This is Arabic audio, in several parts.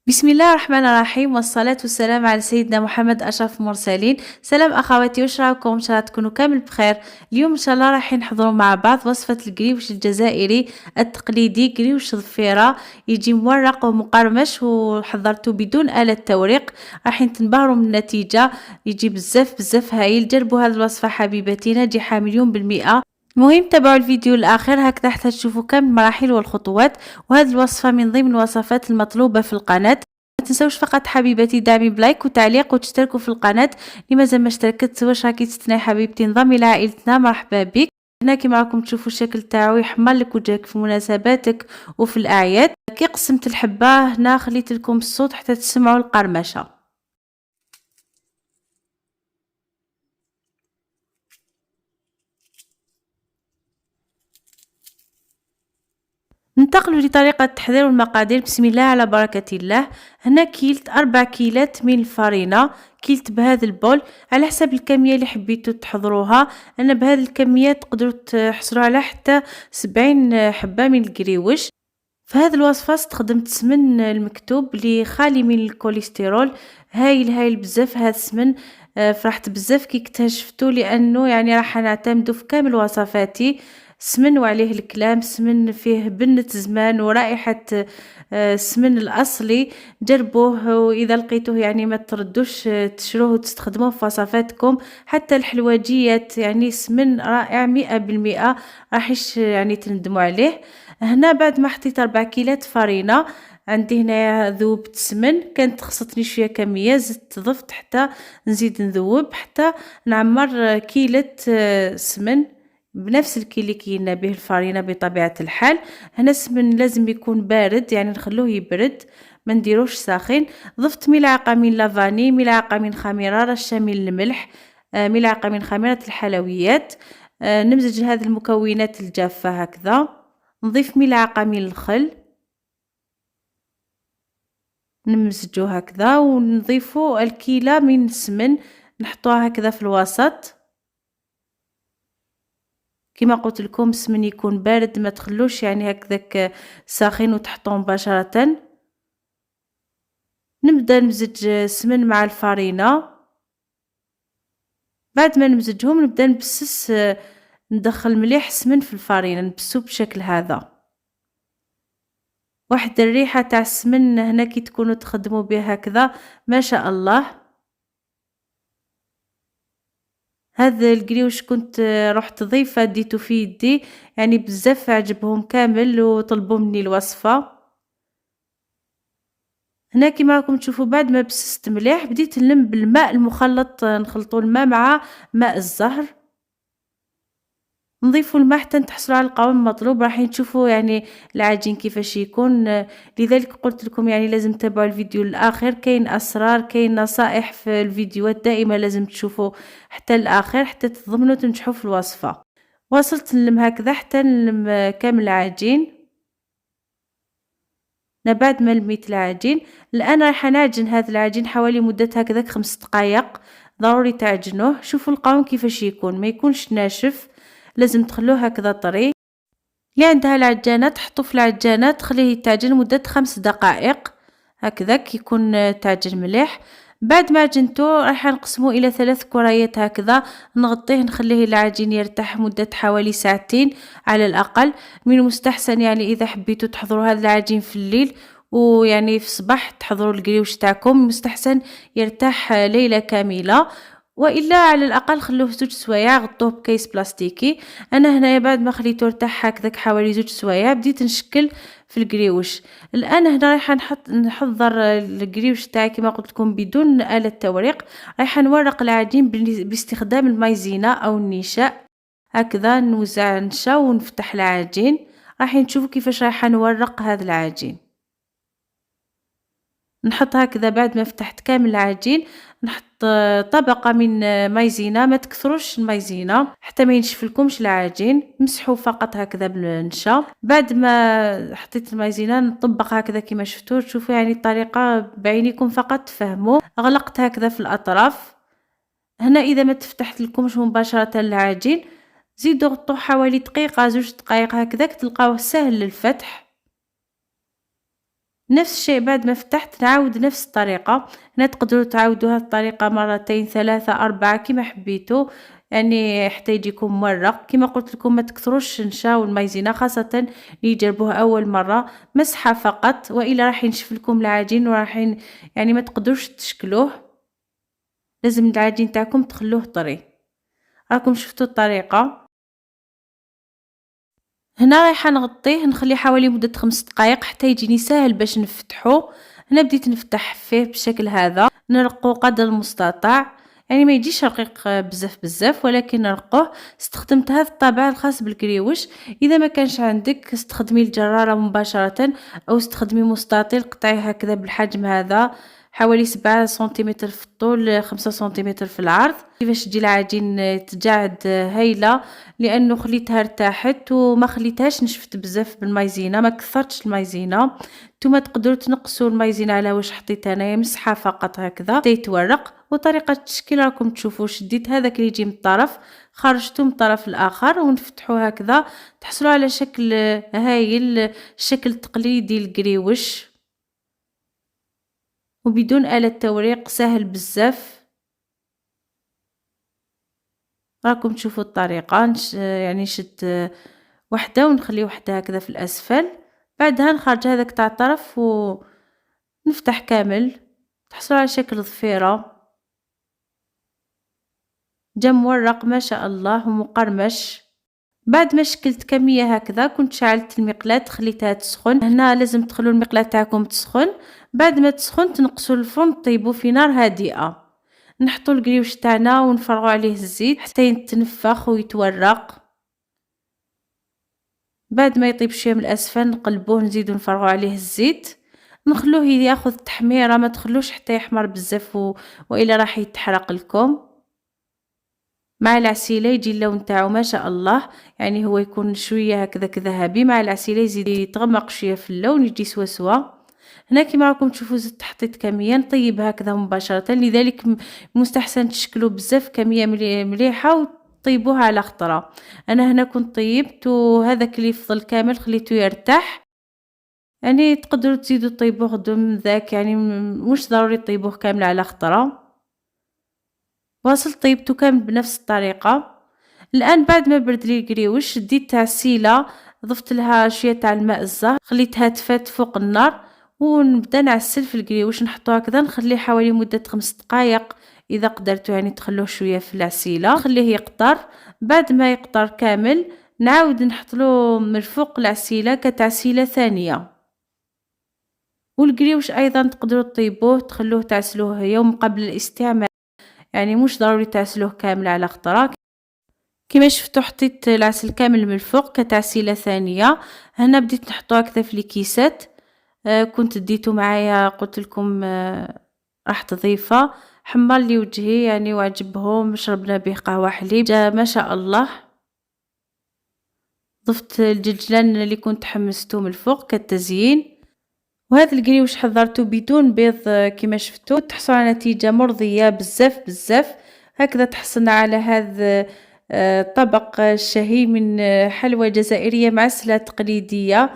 بسم الله الرحمن الرحيم والصلاة والسلام على سيدنا محمد أشرف المرسلين. سلام أخواتي، واش راكم؟ إن شاء الله تكونوا كامل بخير. اليوم إن شاء الله راح نحضروا مع بعض وصفة القريوش الجزائري التقليدي، قريوش ظفيرة يجي مورق ومقرمش وحضرته بدون آلة توريق. راح تنبهروا من النتيجة، يجي بزاف بزاف هايل. جربوا هذه الوصفة حبيبتي، ناجحة 100%. المهم تابعوا الفيديو الأخير هكذا حتى تشوفوا كامل المراحل والخطوات. وهذه الوصفة من ضمن الوصفات المطلوبة في القناة. ما تنسوش فقط حبيبتي دعمي بلايك وتعليق وتشتركوا في القناة اللي مازال ما اشتركت. واش راكي تستناي حبيبتي؟ انضمي لعائلتنا، مرحبا بك. هنا كيما راكم تشوفوا الشكل تاعو يحمر لك وجهك في مناسباتك وفي الأعياد. كي قسمت الحبة هنا خليت لكم الصوت حتى تسمعوا القرمشة. ننتقل لطريقة التحضير والمقادير. بسم الله على بركة الله. هنا كيلت 4 كيلات من الفرينة، كيلت بهذا البول على حسب الكمية اللي حبيتو تحضروها. انا بهذه الكمية تقدروا تحصلوا على حتى 70 حبة من القريوش. في هذه الوصفة استخدمت سمن المكتوب اللي خالي من الكوليسترول. هايل هايل بزاف هذا السمن. فرحت بزاف كي اكتشفتو، لانه يعني راح نعتمدو في كامل وصفاتي. سمن وعليه الكلام، سمن فيه بنة زمان ورائحة السمن الأصلي. جربوه وإذا لقيتوه يعني ما تردوش تشروه وتستخدموه في وصفاتكم. حتى الحلواجيات يعني سمن رائع 100%، راحش يعني تندموا عليه. هنا بعد ما حطيت 4 كيلات فرينة، عندي هنايا ذوبت السمن، كانت خصتني شويه كميه، زدت ضفت حتى نزيد نذوب حتى نعمر كيلة سمن بنفس الكيل اللي كيلنا به الفرينة بطبيعة الحال. هنا السمن لازم يكون بارد، يعني نخلوه يبرد ما نديروش ساخن. ضفت ملعقة من لافاني، ملعقة من خميرة، رشة من الملح، ملعقة من خميرة الحلويات. نمزج هذه المكونات الجافة هكذا. نضيف ملعقة من الخل، نمزجو هكذا ونضيفو الكيلة من السمن، نحطوها هكذا في الوسط. كما قلت لكم السمن يكون بارد، ما تخلوش يعني هكذاك ساخن وتحطوه مباشرة. نبدا نمزج السمن مع الفرينة. بعد ما نمزجهم نبدا نبسس، ندخل مليح السمن في الفرينة، نبسو بشكل هذا. واحد الريحة تاع السمن هنا كي تكونوا تخدموا به هكذا ما شاء الله. هذا القريوش كنت رحت ضيفة ديته في يدي، يعني بزاف عجبهم كامل وطلبوا مني الوصفة. هنا كيما راكم تشوفوا بعد ما بسست مليح بديت نلم بالماء المخلط، نخلطوا الماء مع ماء الزهر، نضيفوا الماء حتى تحصلوا على القوام المطلوب. راح تشوفوا يعني العجين كيفاش يكون. لذلك قلت لكم يعني لازم تتابعوا الفيديو للاخر، كاين اسرار، كاين نصائح في الفيديوهات دائما لازم تشوفوا حتى الاخر حتى تضمنوا تنجحوا في الوصفه. واصلت نلم هكذا حتى نلم كامل العجين. أنا بعد ما لميت العجين الآن رايحة نعجن هذا العجين حوالي مدة هكذاك 5 دقايق. ضروري تعجنوه. شوفوا القوام كيفاش يكون، ما يكونش ناشف، لازم تخلوه هكذا طري. اللي عندها العجانة تحطو في العجانة تخليه يتعجن مدة 5 دقائق هكذاك يكون تعجن مليح. بعد ما عجنتو راح نقسمه الى 3 كريات هكذا، نغطيه نخليه العجين يرتاح مدة حوالي ساعتين على الاقل. من المستحسن يعني اذا حبيتوا تحضروا هذا العجين في الليل ويعني في الصباح تحضروا القريوش تاعكم، مستحسن يرتاح ليلة كاملة، والا على الاقل خلوه 2 سوايع، غطوه بكيس بلاستيكي. انا هنايا بعد ما خليته ارتاح هكذاك حوالي 2 سوايع بديت نشكل في القريوش. الان هنا رايحه نحضر القريوش تاعي كما قلت لكم بدون آلة توريق. رايحه نورق العجين باستخدام المايزينا او النشاء. هكذا نوزع نشا ونفتح العجين. راح نشوفوا كيفاش رايحه نورق هذا العجين. نحط هكذا بعد ما فتحت كامل العجين، نحط طبقة من مايزينا، ما تكثروش المايزينا حتى ما ينشف لكمش العجين، مسحوا فقط هكذا بالنشا. بعد ما حطيت المايزينا نطبق هكذا كما شفتوا، تشوفوا يعني الطريقة بعينيكم فقط تفهموا. غلقت هكذا في الأطراف. هنا إذا ما تفتحت لكمش مباشرة العجين زيدوا غطوه حوالي دقيقة 2 دقائق هكذاك تلقاوه سهل للفتح. نفس الشيء بعد ما فتحت نعاود نفس الطريقة. هنا تقدروا تعاودوا هاد الطريقة مرتين 3 4 كيما حبيتوا، يعني حتى يجيكم مورق. كيما قلت لكم ما تكثروش النشا والمايزينا، خاصة اللي يجربوه أول مرة، مسحة فقط وإلا راح ينشف لكم العجين وراح يعني ما تقدروش تشكلوه. لازم العجين تاعكم تخلوه طري. راكم شفتوا الطريقة. هنا رايحة نغطيه نخليه حوالي مدة 5 دقائق حتى يجيني ساهل باش نفتحه. هنا بديت نفتح فيه بالشكل هذا، نرقو قدر المستطاع، يعني ما يجيش رقيق بزاف ولكن نرقوه. استخدمت هذا الطابع الخاص بالكريوش. اذا ما كانش عندك استخدمي الجرارة مباشرة او استخدمي مستطيل قطعيه هكذا بالحجم هذا، حوالي 7 سنتيمتر في الطول 5 سنتيمتر في العرض. كيفاش تجي العجين تجعد هايلة، لانه خليتها ارتاحت وما خليتهاش نشفت بزاف بالمايزينا، ما كثرتش المايزينا. نتوما تقدروا تنقصوا المايزينا على واش حطيت انايا، مسحه فقط هكذا حتى يتورق. وطريقه التشكيل راكم تشوفوا، شديت هذاك اللي يجي من الطرف خرجته من الطرف الاخر ونفتحوه هكذا تحصلوا على شكل هايل، الشكل التقليدي القريوش وبدون آلة توريق، سهل بزاف. راكم تشوفوا الطريقة. يعني نشد وحدة ونخلي وحدة هكذا في الأسفل، بعدها نخرج هذاك تاع الطرف ونفتح كامل تحصلوا على شكل ضفيرة. جا مورق ما شاء الله ومقرمش. بعد ما شكلت كمية هكذا كنت شعلت المقلاة خليتها تسخن. هنا لازم تخلوا المقلاة تاعكم تسخن، بعد ما تسخن تنقصوا الفرن طيبوا في نار هادئة. نحطوا القريوش تاعنا ونفرغوا عليه الزيت حتى يتنفخ ويتورق. بعد ما يطيب شويه من الاسفل نقلبوه نزيدو نفرغوا عليه الزيت، نخلوه ياخذ تحميره، ما تخلوش حتى يحمر بزاف والا راح يتحرق لكم. مع العسيله يجي اللون تاعو ما شاء الله، يعني هو يكون شويه هكذاك ذهبي، مع العسيله يزيد يتغمق شويه في اللون يجي سوا. هنا كيما راكم تشوفوا زدت حطيت كميه نطيب هكذا مباشره، لذلك مستحسن تشكلوا بزاف كميه مليحه وطيبوها على خطره. انا هنا كنت طيبت وهذاك اللي فضل كامل خليته يرتاح. يعني تقدروا تزيدوا طيبوه غدو من ذاك، يعني مش ضروري طيبوه كامل على خطره. واصلت طيبته كامل بنفس الطريقه. الان بعد ما برد لي القريوش شديت تاع السيله، ضفت لها شويه تاع الماء الزهر، خليتها تفات فوق النار ونبدا نعسل في القريوش. نحطوه هكذا نخليه حوالي مده 5 دقائق اذا قدرتوا، يعني تخلوه شويه في العسيله نخليه يقطر. بعد ما يقطر كامل نعاود نحطلو من فوق العسيله كتعسيله ثانيه. والقريوش ايضا تقدروا تطيبوه تخلوه تعسلوه يوم قبل الاستعمال، يعني مش ضروري تعسلوه كامل على خطره. كما شفتوا حطيت العسل كامل من الفوق كتعسيله ثانيه. هنا بديت نحطوها هكذا في الكيسات. كنت ديته معايا قلت لكم راح تضيفه. حمر لي وجهي يعني وعجبهم، شربنا به قهوه حليب جا ما شاء الله. ضفت الجلجلان اللي كنت حمسته من الفوق كالتزيين. وهذا القريوش حضرته بدون بيض كما شفتوا، تحصلوا على نتيجة مرضية بزاف. هكذا تحصلنا على هذا طبق شهي من حلوى جزائرية معسلة تقليدية.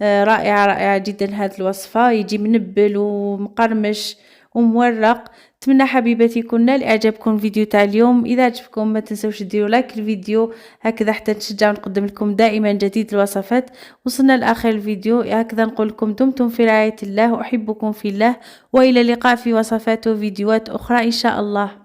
رائعة جدا هذه الوصفة، يجي منبل ومقرمش ومورق. اتمنى حبيباتي يكون نال اعجابكم الفيديو تاع اليوم. اذا عجبكم ما تنسوش ديروا لايك الفيديو هكذا حتى نشجع نقدم لكم دائما جديد الوصفات. وصلنا لاخر الفيديو، هكذا نقول لكم دمتم في رعاية الله، احبكم في الله، والى اللقاء في وصفات وفيديوهات اخرى ان شاء الله.